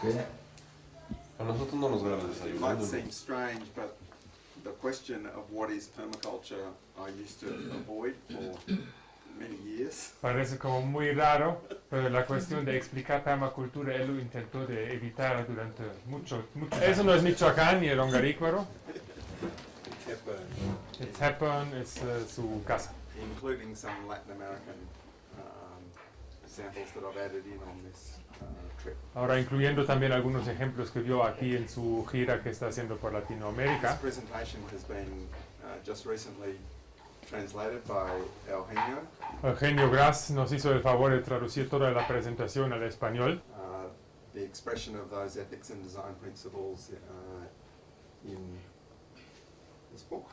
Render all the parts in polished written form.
¿Qué? A nosotros no nos ganan It desayunando. might seem strange, but the question of what is permaculture I used to avoid for many years. Parece como muy raro, pero la cuestión de explicar permacultura él lo intentó de evitar durante mucho. Eso no es Michoacán ni Erongaricuaro. It's Hepburn, es su casa. Including some Latin American samples that I've added in on this trip. Ahora incluyendo también algunos ejemplos que vio aquí en su gira que está haciendo por This Latinoamérica. presentation has been just recently translated by Eugenio. Eugenio Gras nos hizo el favor de traducir toda la presentación al español. The expression of those ethics and design principles in this book.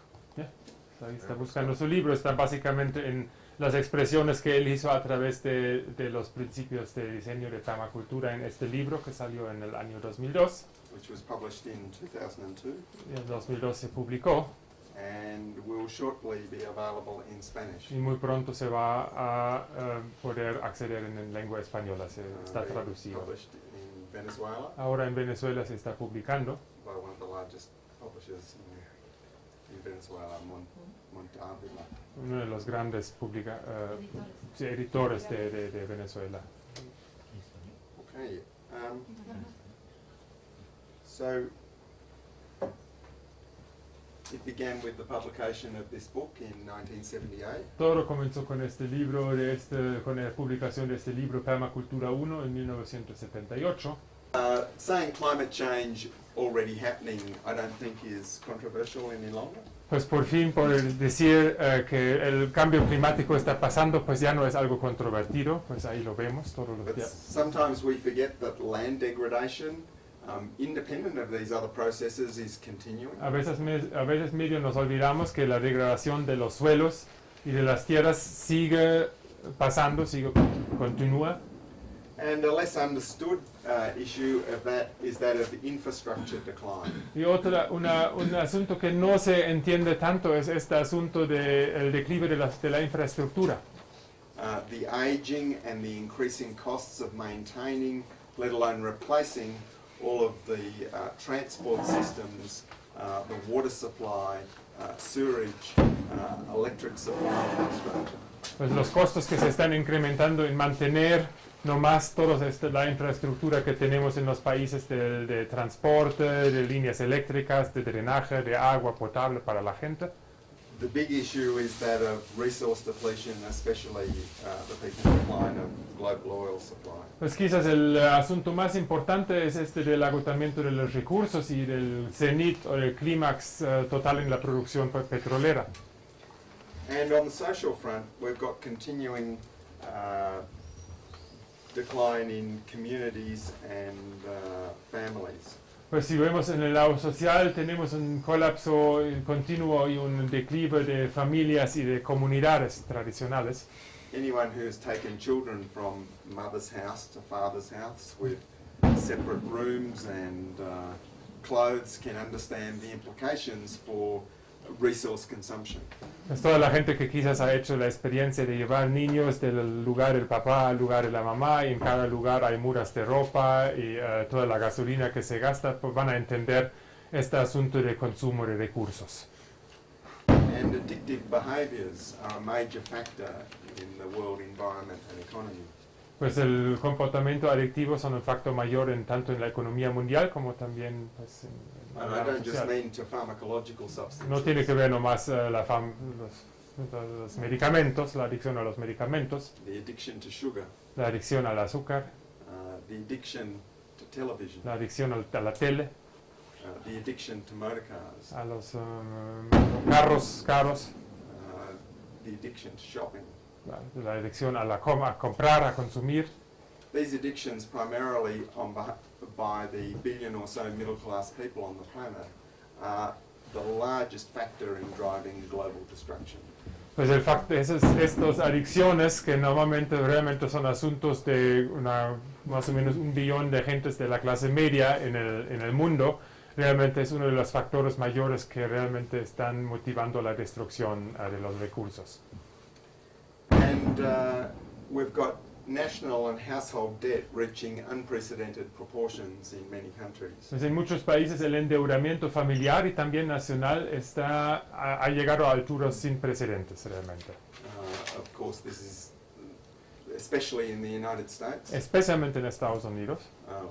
Ahí está buscando su libro, está básicamente en las expresiones que él hizo a través de los principios de diseño de permacultura en este libro que salió en el año 2002. Which was published in 2002. En 2002 se publicó And will shortly be available in Spanish. y muy pronto se va a poder acceder en lengua española, está Being traducido. Published in Venezuela Ahora en Venezuela se está publicando by one of the largest publishers in Venezuela, Montávila. uno de los grandes editores de Venezuela. Okay. So it began with the publication of this book in 1978. Todo comenzó con este libro, con la publicación de este libro Permacultura 1 en 1978. Saying climate change already happening, I don't think is controversial any longer. Pues por fin, por decir que el cambio climático está pasando, pues ya no es algo controvertido, pues ahí lo vemos todos los But días. sometimes we forget that land degradation, independent of these other processes, is continuing. A veces medio nos olvidamos que la degradación de los suelos y de las tierras sigue pasando, continúa. And a less understood issue of that is that of infrastructure decline. Y un asunto que no se entiende tanto es este asunto del declive de la infraestructura. The aging and the increasing costs of maintaining, let alone replacing, all of the transport systems, the water supply, sewerage, electric supply infrastructure. Pues los costos que se están incrementando en mantener nomás toda la infraestructura que tenemos en los países de transporte, de líneas eléctricas, de drenaje, de agua potable para la gente. The big issue is that of resource depletion, especially the peak and decline of global oil supply. Pues quizás el asunto más importante es del agotamiento de los recursos y del cenit o el clímax total en la producción petrolera. And on the social front, we've got continuing decline in communities and families. Pues si vemos en el lado social tenemos un colapso continuo y un declive de familias y de comunidades tradicionales. Anyone who has taken children from mother's house to father's house with separate rooms and clothes can understand the implications for resource consumption. Es toda la gente que quizás ha hecho la experiencia de llevar niños del lugar del papá al lugar de la mamá y en cada lugar hay mudas de ropa y toda la gasolina que se gasta, pues van a entender este asunto de consumo de recursos. And addictive behaviors are a major factor in the world environment and economy. Pues el comportamiento adictivo son un factor mayor tanto en la economía mundial como también pues, en And la I don't just social. mean to pharmacological substances. No tiene que ver nomás los medicamentos, la adicción a los medicamentos, The addiction to sugar, la adicción al azúcar, the addiction to television, la adicción a la tele, the addiction to motor cars, a los carros caros, the addiction to shopping. la adicción a comprar, a consumir. These addictions primarily by the billion or so middle class people on the planet are the largest factor in driving global destruction. Pues estas adicciones que normalmente realmente son asuntos de más o menos 1 billón de gentes de la clase media en el mundo, realmente es uno de los factores mayores que realmente están motivando la destrucción de los recursos. And we've got national and household debt reaching unprecedented proportions in many countries. Pues en muchos países el endeudamiento familiar y también nacional ha llegado a alturas sin precedentes realmente. Of course, this is especially in the United States, Especialmente en Estados Unidos.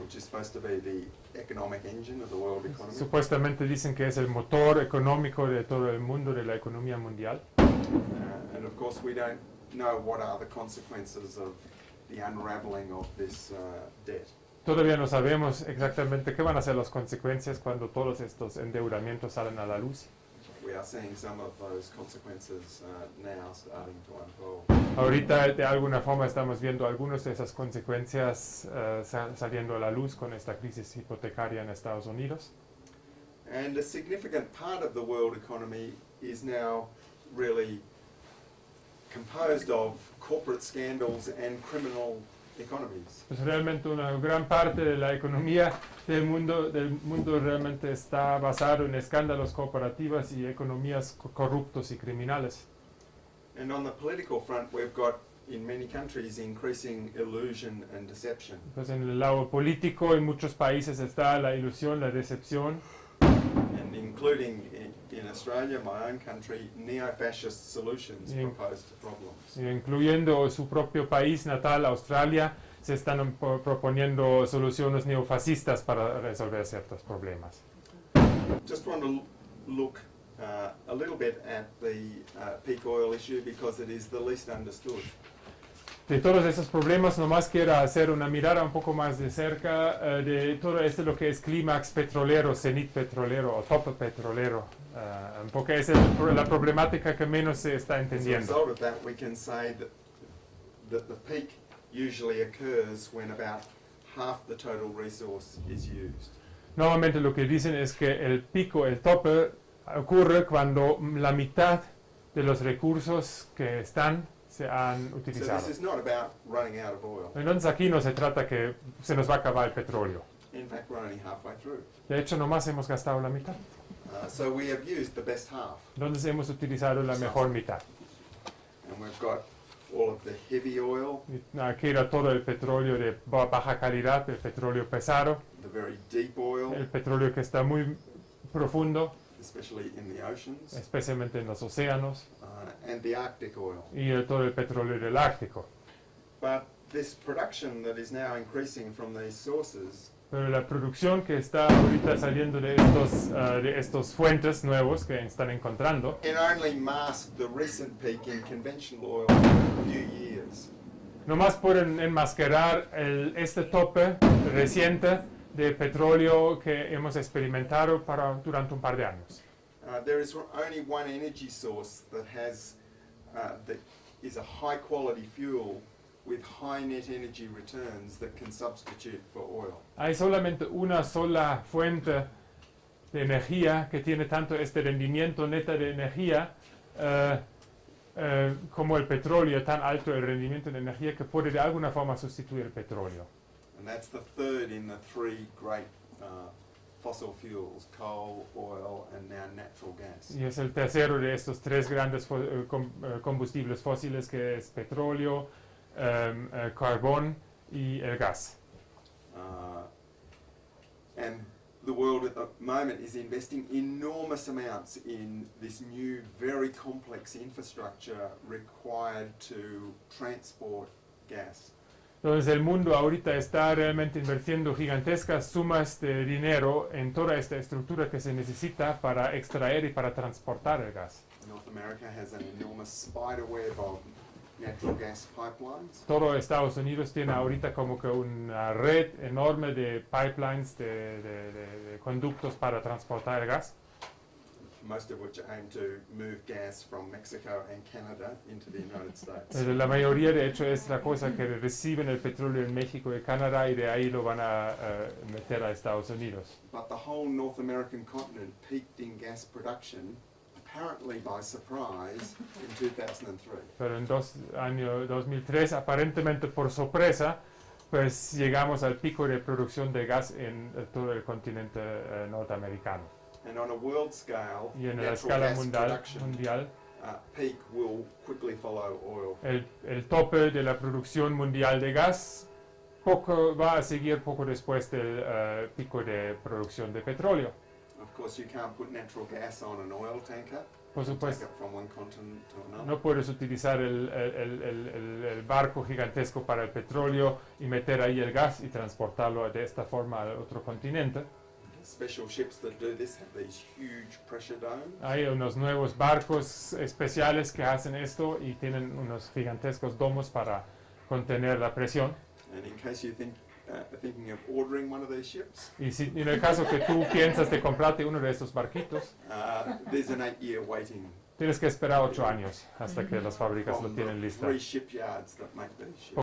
which is supposed to be the economic engine of the world economy. Supuestamente dicen que es el motor económico de todo el mundo, de la economía mundial. And of course, we don't know what are the consequences of the unraveling of this debt. Todavía no sabemos exactamente qué van a ser las consecuencias cuando todos estos endeudamientos salen a la luz. We are seeing some of those consequences now starting to unfold. Ahorita de alguna forma estamos viendo algunas de esas consecuencias saliendo a la luz con esta crisis hipotecaria en Estados Unidos. And a significant part of the world economy is now really composed of corporate scandals and criminal economies. Pues realmente una gran parte de la economía del mundo realmente está basado en escándalos corporativos y economías corruptos y criminales. And on the political front, we've got in many countries increasing illusion and deception. Pues en el lado político en muchos países está la ilusión, la decepción, And including in Australia, my own country, neo-fascist solutions Yeah. proposed to problems. incluyendo su propio país natal, Australia. Se están proponiendo soluciones neofascistas para resolver ciertos problemas. Just want to look a little bit at the peak oil issue because it is the least understood. De todos esos problemas, nomás quiero hacer una mirada un poco más de cerca de todo esto lo que es clímax petrolero, cenit petrolero o tope petrolero, porque es la problemática que menos se está As a entendiendo. result of that, we can say that the peak usually occurs when about half the total resource is used. Normalmente lo que dicen es que el pico, el tope, ocurre cuando la mitad de los recursos que se han So utilizado. this is not about running out of oil. Entonces aquí no se trata que se nos va a acabar el petróleo. In fact, we're only halfway through. De hecho, nomás hemos gastado la mitad. So we have used the best half. Entonces hemos utilizado la mejor mitad. And we've got all of the heavy oil, Y aquí era todo el petróleo de baja calidad, el petróleo pesado, the very deep oil, el petróleo que está muy profundo, especially in the oceans, especialmente en los océanos, and the Arctic oil. y todo el petróleo del Ártico. But this production that is now increasing from these sources Pero la producción que está ahorita saliendo de estos fuentes nuevos que están encontrando, can only mask the recent peak in conventional oil for a few years. nomás pueden enmascarar este tope reciente de petróleo que hemos experimentado durante un par de años. There is only one energy source that is a high quality fuel with high net energy returns that can substitute for oil. Hay solamente una sola fuente de energía que tiene tanto este rendimiento neta de energía como el petróleo, tan alto el rendimiento de energía que puede de alguna forma sustituir el petróleo. And that's the third in the three great fossil fuels, coal, oil, and now natural gas. Y es el tercero de estos tres grandes combustibles fósiles que es petróleo, carbón y el gas. And the world at the moment is investing enormous amounts in this new, very complex infrastructure required to transport gas. Entonces el mundo ahorita está realmente invirtiendo gigantescas sumas de dinero en toda esta estructura que se necesita para extraer y para transportar el gas. North America has an enormous spider web of natural gas pipelines. Todo Estados Unidos tiene ahorita como que una red enorme de pipelines, de conductos para transportar el gas, Most of which aim to move gas from Mexico and Canada into the United States. La mayoría de hecho es la cosa que reciben el petróleo en México y Canadá y de ahí lo van a meter a Estados Unidos. But the whole North American continent peaked in gas production, apparently by surprise, in 2003. Pero en año 2003, aparentemente por sorpresa, pues llegamos al pico de producción de gas en todo el continente norteamericano. And on a world scale, Y en la natural escala gas production mundial, peak will quickly follow oil. El tope de la producción mundial de gas va a seguir poco después del pico de producción de petróleo. Of course, you can't put natural gas on an oil tanker. Por Take supuesto, it from one continent to another. no puedes utilizar el barco gigantesco para el petróleo y meter ahí el gas y transportarlo de esta forma a otro continente. Special ships that do this have these huge pressure domes. Hay unos nuevos barcos especiales que hacen esto y tienen unos gigantescos domos para contener la presión. And in case you thinking of ordering one of these ships, Y si en el caso que tú piensas de comprarte uno de estos barquitos, there's an 8-year waiting tienes que esperar 8 años hasta que las fábricas lo from tienen the listo. 3 shipyards that make these ships.